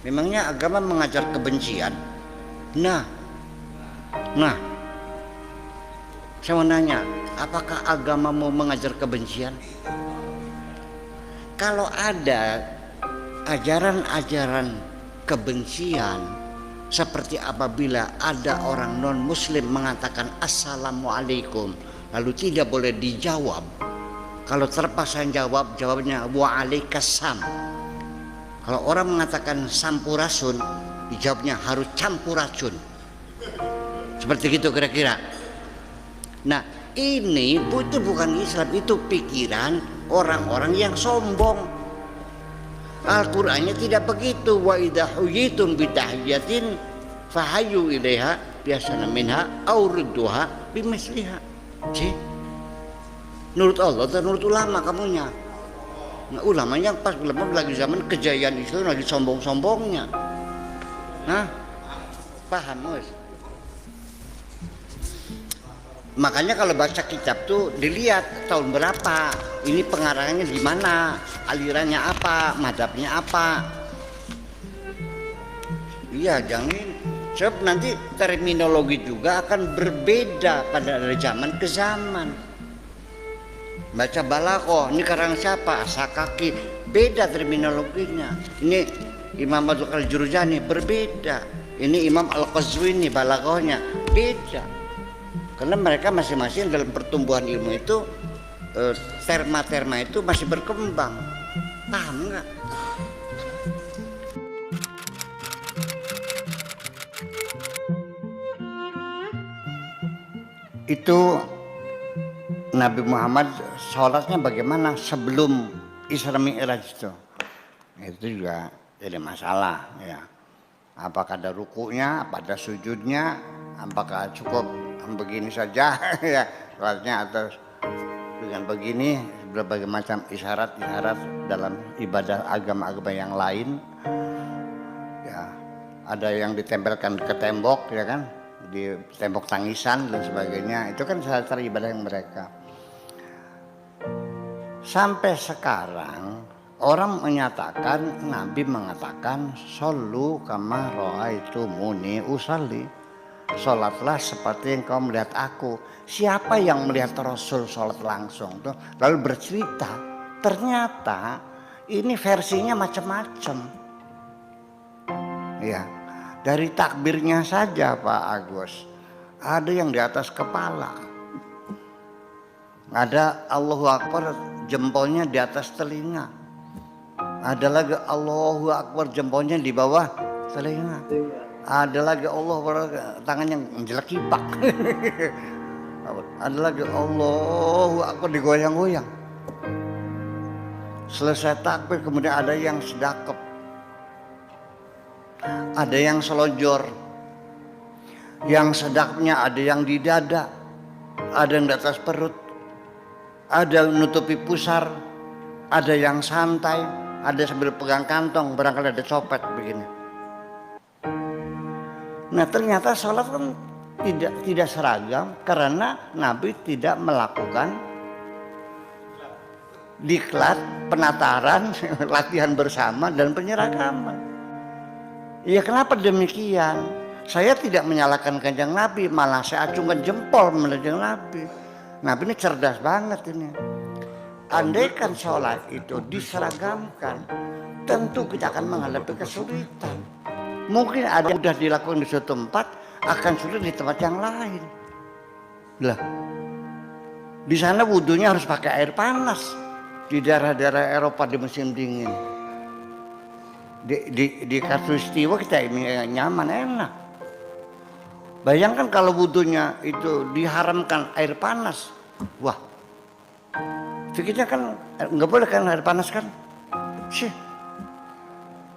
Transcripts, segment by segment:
Memangnya agama mengajar kebencian? Nah, saya mau nanya, apakah agama mau mengajar kebencian? Kalau ada ajaran-ajaran kebencian, seperti apabila ada orang non-muslim mengatakan assalamualaikum, lalu tidak boleh dijawab. Kalau terpaksa jawab, jawabnya waalaikumsalam. Kalau orang mengatakan sampurasun, dijawabnya harus campuracun. Seperti itu kira-kira. Nah, ini itu bukan Islam, itu pikiran orang-orang yang sombong. Al-Qur'annya tidak begitu. Wa idza huyitum bi tahiyatin fahayyu ilaiha biasana minha aw rudduha bimisliha. Nurut Allah atau nurut ulama kamunya? Nah, ulamanya pas ulama lagi zaman kejayaan Islam, lagi sombong-sombongnya. Nah, paham Mas? Makanya kalau baca kitab tuh dilihat tahun berapa, ini pengarangnya di mana, alirannya apa, madhabnya apa. Iya, jangan. Sebab nanti terminologi juga akan berbeda pada dari zaman ke zaman. Baca Balaghah, ini karangan siapa? Asakaki, beda terminologinya. Ini Imam Al-Jurjani berbeda. Ini Imam Al-Qazwini Balaghahnya beda. Karena mereka masing-masing dalam pertumbuhan ilmu itu terma-terma itu masih berkembang. Paham nggak? Itu Nabi Muhammad sholatnya bagaimana sebelum Isra Mi'raj itu juga jadi masalah ya. Apakah ada rukunya, apa ada sujudnya, apakah cukup begini saja ya sholatnya atau dengan begini, berbagai macam isyarat-isyarat dalam ibadah agama-agama yang lain ya. Ada yang ditempelkan ke tembok ya kan, di tembok tangisan dan sebagainya, itu kan cara ibadah yang mereka. Sampai sekarang orang menyatakan, Nabi mengatakan shollu kama ra'aitumuni usalli, sholatlah seperti yang kau melihat aku. Siapa yang melihat Rasul sholat langsung tuh lalu bercerita, ternyata ini versinya macam-macam ya. Dari takbirnya saja Pak Agus, ada yang di atas kepala, ada Allahu Akbar jempolnya di atas telinga, ada lagi Allahu Akbar jempolnya di bawah telinga, ada lagi Allahu Akbar tangan yang jelek kipak, ada lagi Allahu Akbar digoyang-goyang. Selesai takbir kemudian ada yang sedekap, ada yang selonjor, yang sedaknya ada yang di dada, ada yang di atas perut, ada yang nutupi pusar, ada yang santai, ada sambil pegang kantong, barangkali ada copet begini. Nah ternyata sholat kan tidak seragam karena Nabi tidak melakukan diklat, penataran, latihan bersama dan penyeragaman. Ya kenapa demikian? Saya tidak menyalahkan Kanjeng Nabi, malah saya acungkan jempol menunjuk Nabi. Nabi ini cerdas banget ini. Andaikan sholat itu diseragamkan, tentu kita akan menghadapi kesulitan. Mungkin ada yang sudah dilakukan di suatu tempat, akan sulit di tempat yang lain. Lah, di sana wudhunya harus pakai air panas. Di daerah-daerah Eropa di musim dingin. Di Katulistiwa kita ini nyaman, enak. Bayangkan kalau wudhunya itu diharamkan air panas, wah, fikirnya kan nggak boleh kan air panas kan? Sih,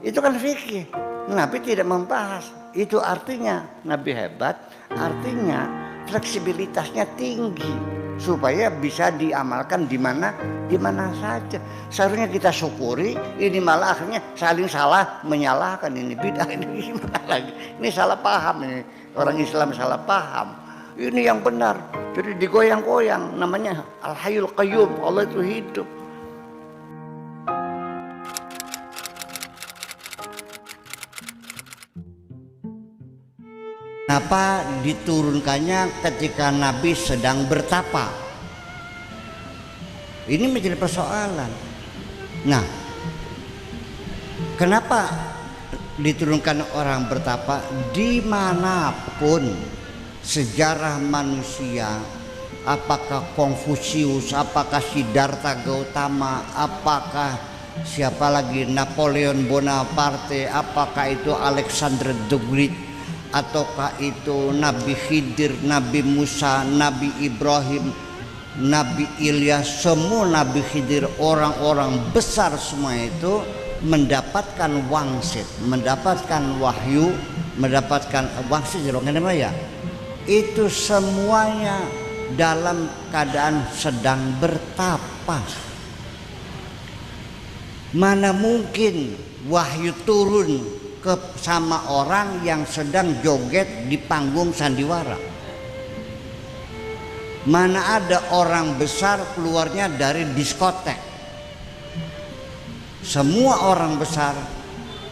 itu kan fikih. Nabi tidak membahas. Itu artinya Nabi hebat. Artinya fleksibilitasnya tinggi supaya bisa diamalkan di mana saja. Seharusnya kita syukuri, ini malah akhirnya saling salah menyalahkan, ini bid'ah, ini gimana lagi, ini salah paham, ini orang Islam salah paham, ini yang benar. Jadi digoyang-goyang, namanya Al-Hayyul Qayyum, Allah itu hidup. Kenapa diturunkannya ketika Nabi sedang bertapa? Ini menjadi persoalan. Nah, kenapa diturunkan orang bertapa? Dimanapun sejarah manusia, apakah Konfusius, apakah Siddhartha Gautama, apakah siapa lagi, Napoleon Bonaparte, apakah itu Alexander the Great, ataukah itu Nabi Khidir, Nabi Musa, Nabi Ibrahim, Nabi Ilyas, semua Nabi Khidir, orang-orang besar semua itu mendapatkan wangsit, mendapatkan wahyu, mendapatkan wangsit ya. Itu semuanya dalam keadaan sedang bertapa. Mana mungkin wahyu turun sama orang yang sedang joget di panggung sandiwara? Mana ada orang besar keluarnya dari diskotek? Semua orang besar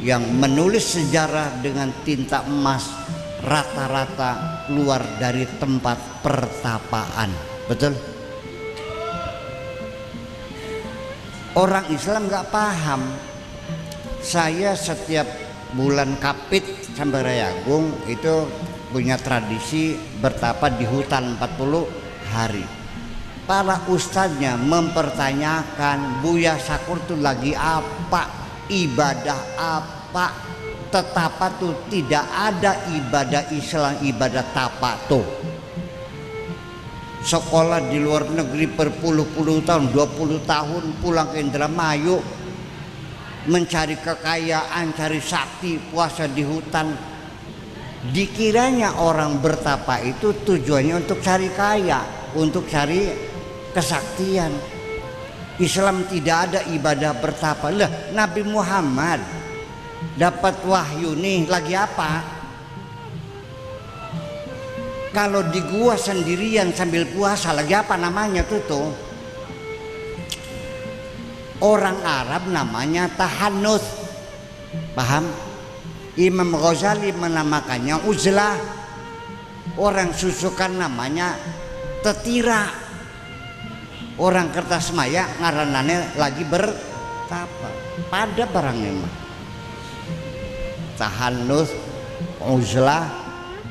yang menulis sejarah dengan tinta emas rata-rata keluar dari tempat pertapaan. Betul? Orang Islam nggak paham. Saya setiap bulan Kapit sampai Rayagung itu punya tradisi bertapa di hutan 40 hari. Para ustadznya mempertanyakan, Buya Sakur tuh lagi apa, ibadah apa? Tetapa tuh tidak ada ibadah Islam, ibadah tapa tuh. Sekolah di luar negeri berpuluh-puluh tahun, 20 tahun, pulang ke Indramayu mencari kekayaan, cari sakti, puasa di hutan. Dikiranya orang bertapa itu tujuannya untuk cari kaya, untuk cari kesaktian. Islam tidak ada ibadah bertapa. Lah, Nabi Muhammad dapat wahyu nih lagi apa? Kalau di gua sendirian sambil puasa lagi apa namanya tuh? Orang Arab namanya tahannuts. Paham? Imam Ghazali menamakannya uzlah. Orang susukan namanya tetira. Orang Kertasmaya ngaranane lagi bertapa. Pada barangnya mah. Tahannuts, uzlah,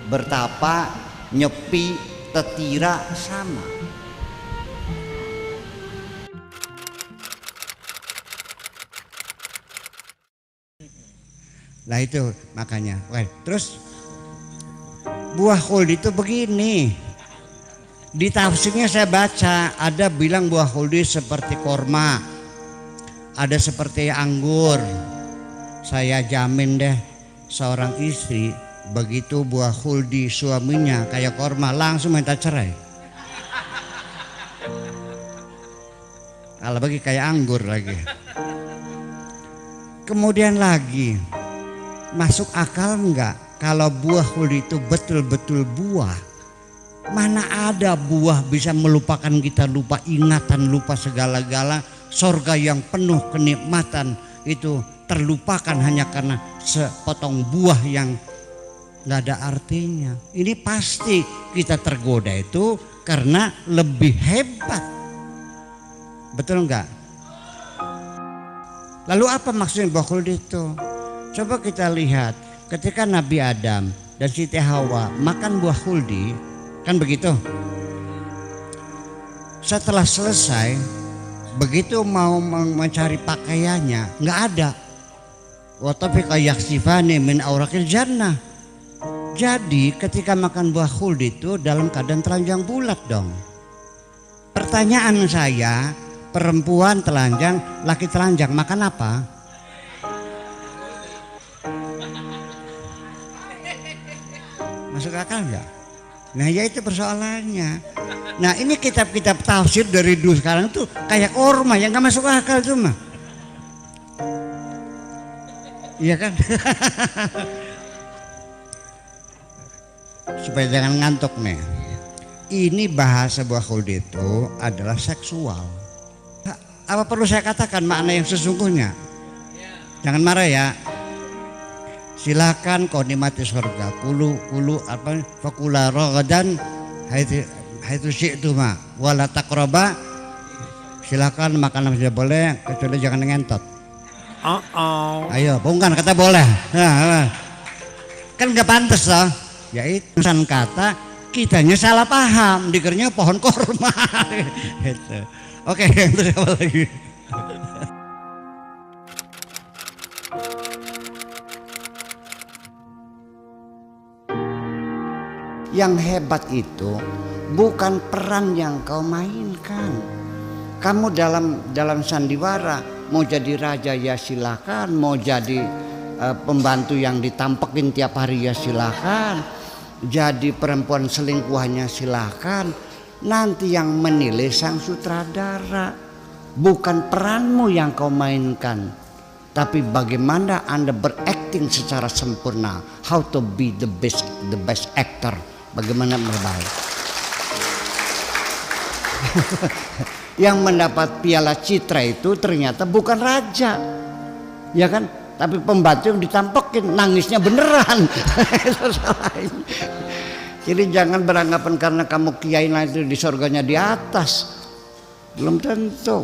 bertapa, nyepi, tetira sama. Nah itu makanya. Terus buah khuldi itu begini. Di tafsirnya saya baca ada bilang buah khuldi seperti korma, ada seperti anggur. Saya jamin deh seorang istri begitu buah khuldi suaminya kayak korma langsung minta cerai. Kalau bagi kayak anggur lagi. Kemudian lagi, masuk akal enggak kalau buah khuldi itu betul-betul buah? Mana ada buah bisa melupakan kita, lupa ingatan, lupa segala-gala. Sorga yang penuh kenikmatan itu terlupakan hanya karena sepotong buah yang nggak ada artinya. Ini pasti kita tergoda itu karena lebih hebat. Betul enggak? Lalu apa maksudnya buah khuldi itu? Coba kita lihat ketika Nabi Adam dan Siti Hawa makan buah khuldi, kan begitu? Setelah selesai, begitu mau mencari pakaiannya, nggak ada. Wa tafiqa yaksifani min awraqil jannah. Jadi ketika makan buah khuldi itu dalam keadaan telanjang bulat dong. Pertanyaan saya, perempuan telanjang, laki telanjang, makan apa? Masuk akal enggak? Nah ya itu persoalannya. Nah ini kitab-kitab tafsir dari dulu sekarang tuh kayak orma yang gak masuk akal tuh mah. Iya kan? Supaya jangan ngantuk nih. Ini bahasa buah khuld itu adalah seksual. Apa perlu saya katakan makna yang sesungguhnya? Jangan marah ya. Silakan kau nikmati surga. Kulu apa? Fakula ragadan haitu syi'tu ma wala taqraba. Silakan makan apa saja boleh kecuali jangan ngentot. Ayo, bukan kata boleh. Kan nggak pantas loh. Ya itu kata kitanya salah paham, dikiranya pohon korma. Gitu. Oke, terus apa lagi? Yang hebat itu bukan peran yang kau mainkan. Kamu dalam sandiwara mau jadi raja ya silakan, mau jadi pembantu yang ditampekin tiap hari ya silakan, jadi perempuan selingkuhannya silakan. Nanti yang menilai sang sutradara, bukan peranmu yang kau mainkan, tapi bagaimana Anda berakting secara sempurna. How to be the best actor. Bagaimana berbaik. Yang mendapat piala citra itu ternyata bukan raja, ya kan? Tapi pembantu yang ditampekin, nangisnya beneran. Jadi jangan beranggapan karena kamu kiai itu di surganya di atas, belum tentu.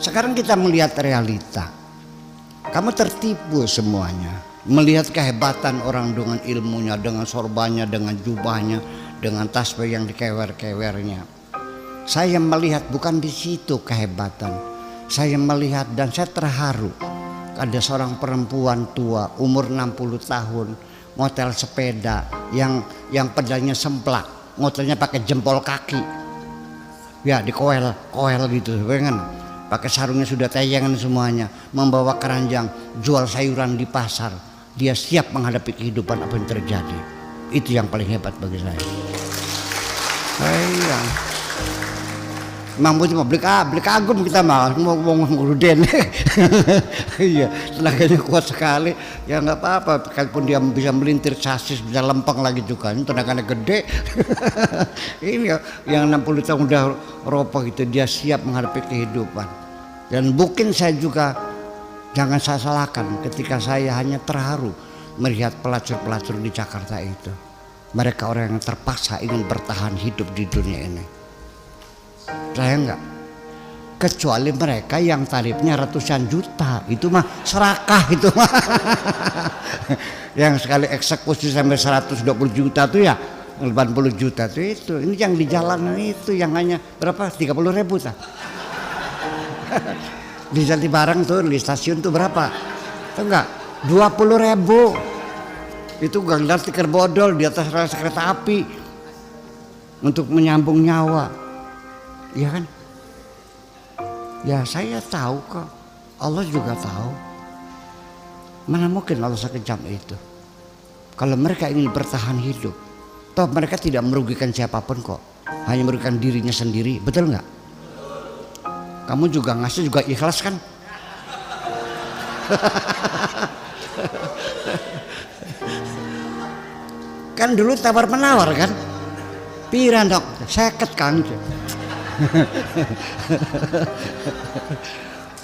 Sekarang kita melihat realita. Kamu tertipu semuanya. Melihat kehebatan orang dengan ilmunya, dengan sorbannya, dengan jubahnya, dengan tasbih yang dikewer-kewernya. Saya melihat bukan di situ kehebatan. Saya melihat dan saya terharu. Ada seorang perempuan tua umur 60 tahun ngotel sepeda yang pedalnya semplak, ngotelnya pakai jempol kaki. Ya, dikoel gitu, pengen. Pakai sarungnya sudah tayangan semuanya, membawa keranjang, jual sayuran di pasar. Dia siap menghadapi kehidupan apa yang terjadi. Itu yang paling hebat bagi saya. Iya. Mampu cuma beli kagum kita mah mau nguruden. Iya, tenaganya kuat sekali. Ya nggak apa-apa, kalaupun dia bisa melintir sasis, bisa lempeng lagi juga. Ini tenaganya gede. Ini yang 60 tahun udah ropoh itu, dia siap menghadapi kehidupan. Dan mungkin saya juga, jangan saya salahkan ketika saya hanya terharu melihat pelacur-pelacur di Jakarta itu. Mereka orang yang terpaksa ingin bertahan hidup di dunia ini. Saya enggak. Kecuali mereka yang tarifnya ratusan juta, itu mah serakah itu mah. Yang sekali eksekusi sampai 120 juta tuh ya, 80 juta tuh itu. Ini yang di jalanan itu yang hanya berapa? 30.000 tak? Di Jatibarang tuh di stasiun tuh berapa? Tahu enggak? 20.000. Itu gangdar stiker bodol di atas rel kereta api untuk menyambung nyawa. Iya kan? Ya saya tahu kok. Allah juga tahu. Mana mungkin Allah sekejam itu. Kalau mereka ingin bertahan hidup, toh mereka tidak merugikan siapapun kok. Hanya merugikan dirinya sendiri. Betul nggak? Kamu juga ngasih juga ikhlas kan? Kan dulu tawar menawar kan? Piran dok, seket kan?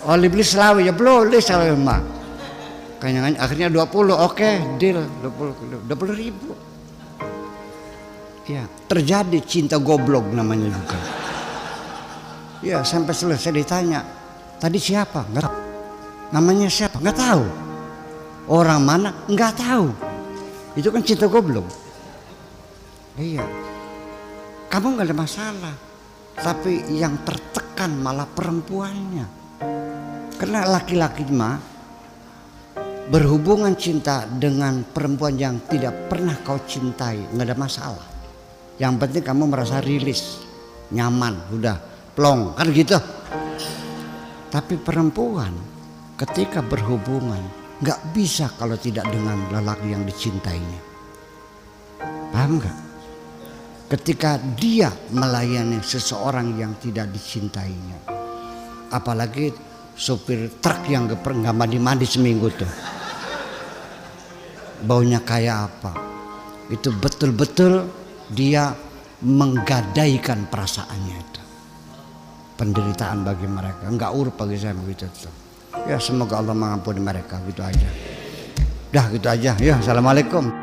Oli beli selawe ya belum beli selawe mah. Kayaknya akhirnya 20, oke, deal 20.000. Ya terjadi cinta goblok namanya juga. Ya sampai selesai ditanya, tadi siapa? Nggak tahu. Namanya siapa? Nggak tahu. Orang mana? Nggak tahu. Itu kan cinta goblok. Iya. Kamu nggak ada masalah. Tapi yang tertekan malah perempuannya. Karena laki-laki mah berhubungan cinta dengan perempuan yang tidak pernah kau cintai, nggak ada masalah. Yang penting kamu merasa rilis, nyaman, udah plong, kan gitu. Tapi perempuan ketika berhubungan nggak bisa kalau tidak dengan lelaki yang dicintainya. Paham nggak? ketika dia melayani seseorang yang tidak dicintainya. Apalagi sopir truk yang nggak mandi-mandi seminggu tuh, baunya kayak apa. Itu betul-betul dia menggadaikan perasaannya itu. Penderitaan bagi mereka, enggak urut bagi saya begitu tuh. Ya semoga Allah mengampuni mereka, gitu aja. Dah gitu aja. Ya, assalamualaikum.